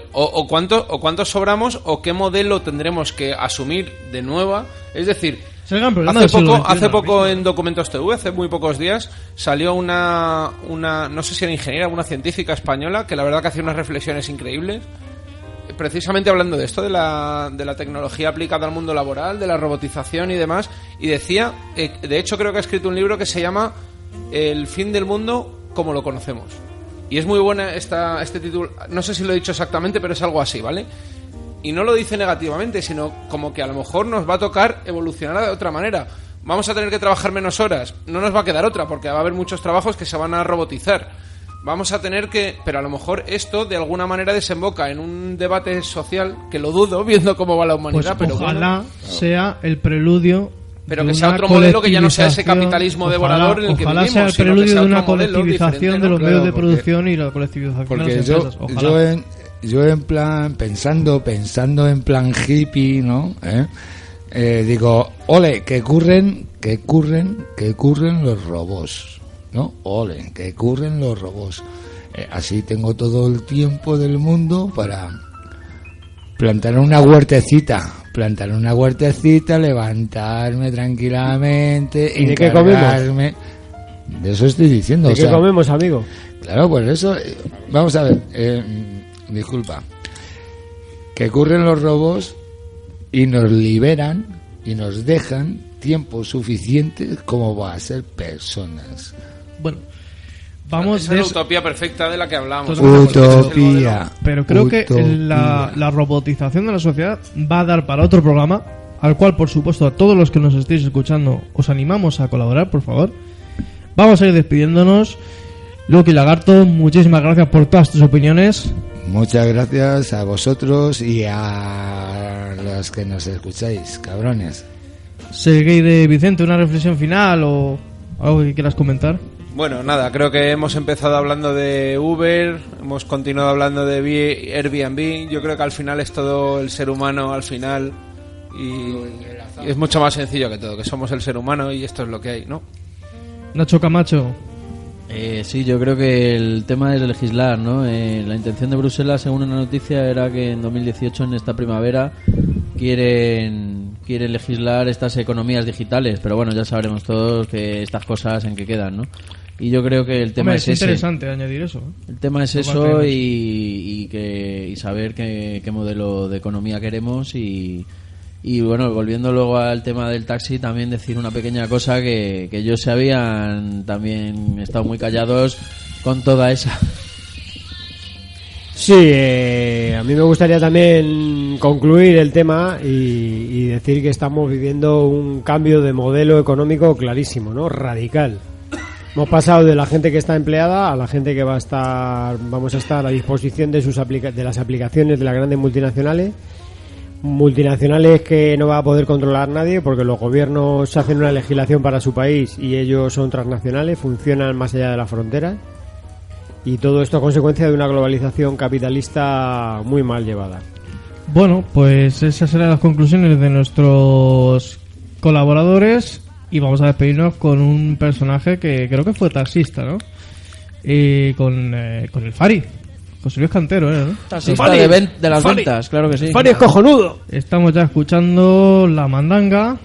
¿cuántos sobramos, o qué modelo tendremos que asumir de nueva? Es decir, hace poco en Documentos TV, hace muy pocos días, salió una no sé si era ingeniera, una científica española, que la verdad que hacía unas reflexiones increíbles, precisamente hablando de esto, de la tecnología aplicada al mundo laboral, de la robotización y demás, y decía, de hecho creo que ha escrito un libro que se llama El fin del mundo como lo conocemos, y es muy buena este título, no sé si lo he dicho exactamente, pero es algo así, ¿vale? Y no lo dice negativamente, sino como que a lo mejor nos va a tocar evolucionar de otra manera. Vamos a tener que trabajar menos horas, no nos va a quedar otra, porque va a haber muchos trabajos que se van a robotizar. Vamos a tener que... Pero a lo mejor esto de alguna manera desemboca en un debate social, que lo dudo viendo cómo va la humanidad, pues pero ojalá sea el preludio, pero que sea otro modelo, que ya no sea ese capitalismo devorador en el que vivimos. Ojalá sea el preludio de una colectivización de los medios de producción y la colectivización de las empresas. Porque yo en plan, pensando en plan hippie, ¿no? Digo, ole, que curren los robots, ¿no? Ole, que curren los robots. Así tengo todo el tiempo del mundo para plantar una huertecita, levantarme tranquilamente, ¿y de qué comemos? De eso estoy diciendo. ¿De qué comemos, amigo? Claro, pues eso. Vamos a ver, disculpa. Que ocurren los robots y nos liberan y nos dejan tiempo suficiente como para ser personas. Bueno, vamos esa es la utopía perfecta de la que hablamos. Utopía. Pero creo que la robotización de la sociedad va a dar para otro programa, al cual, por supuesto, a todos los que nos estéis escuchando os animamos a colaborar, por favor. Vamos a ir despidiéndonos. Luqui Lagarto, muchísimas gracias por todas tus opiniones. Muchas gracias a vosotros y a los que nos escucháis, cabrones. Sergei de Vicente, ¿una reflexión final o algo que quieras comentar? Bueno, nada, creo que hemos empezado hablando de Uber, hemos continuado hablando de Airbnb. Yo creo que al final es todo el ser humano, al final, y es mucho más sencillo que todo, que somos el ser humano y esto es lo que hay, ¿no? Nacho Camacho. Sí, yo creo que el tema es legislar, ¿no? La intención de Bruselas, según una noticia, era que en 2018, en esta primavera, quieren legislar estas economías digitales, pero bueno, ya sabremos todos que estas cosas en qué quedan, ¿no? Y yo creo que el tema es ese. Es interesante añadir eso. El tema es eso y saber qué modelo de economía queremos y bueno, volviendo luego al tema del taxi, también decir una pequeña cosa, que ellos se habían también estado muy callados con toda esa... Sí, A mí me gustaría también concluir el tema y decir que estamos viviendo un cambio de modelo económico clarísimo, ¿no? Radical. Hemos pasado de la gente que está empleada a la gente que vamos a estar a disposición de de las aplicaciones de las grandes multinacionales que no va a poder controlar nadie porque los gobiernos hacen una legislación para su país y ellos son transnacionales, funcionan más allá de las fronteras. Y todo esto a consecuencia de una globalización capitalista muy mal llevada. Bueno, pues esas serán las conclusiones de nuestros colaboradores y vamos a despedirnos con un personaje que creo que fue taxista, ¿no? Y con el Fari. José Luis Cantero, ¿no? Taxista de las ventas, claro que sí. Fari es cojonudo. Estamos ya escuchando La Mandanga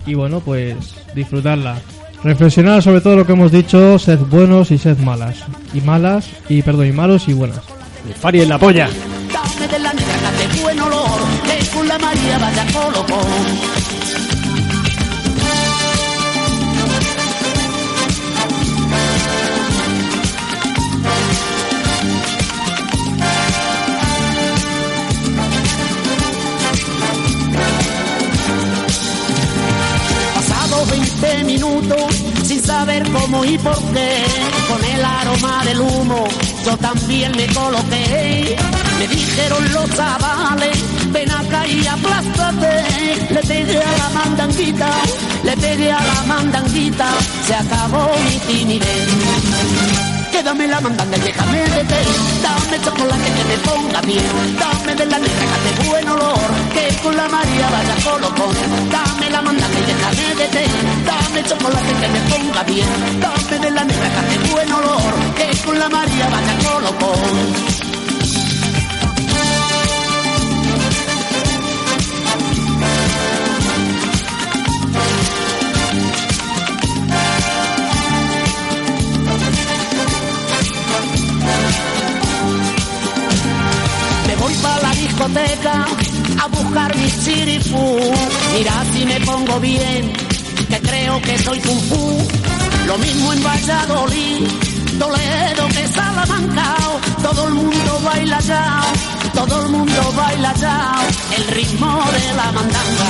y bueno, pues disfrutarla. Reflexionar sobre todo lo que hemos dicho, sed buenos y sed malas. Y malos y buenas. El Fari en la polla. Dame de la negra de buen olor, que con la María vaya a Colocón. Pasado 20 minutos sin saber cómo y por qué, con el aroma del humo yo también me coloqué. Me dijeron los chavales, ven acá y aplástate. Le pegué a la mandanguita, se acabó mi timidez. Quédame la mandanga y déjame de té. Dame chocolate que me ponga bien. Dame de la negra que de buen olor, que con la María vaya a Colocón. Dame la mandanga y déjame de té. Dame chocolate que me ponga bien. Dame de la negra que de buen olor, que con la María vaya a Colocón. A buscar mi chirifú. Mira si me pongo bien, que creo que soy kung fu. Lo mismo en Valladolid, Toledo que Salamanca. Todo el mundo baila ya, todo el mundo baila ya el ritmo de la mandanga.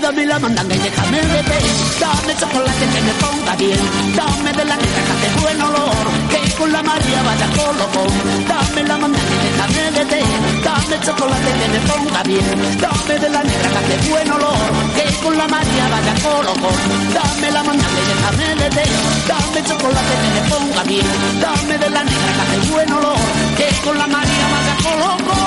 Dame la mandanga y déjame de té. Dame chocolate que me ponga bien. Dame de la negra que de buen olor, que con la María vaya a Colocón. Dame la mandanga y déjame de té. Dame chocolate que me ponga bien. Dame de la negra que de buen olor, que con la María vaya a Colocón. Dame la mandanga y déjame de té. Dame chocolate que me ponga bien. Dame de la negra que de buen olor, que con la María vaya a Colocón.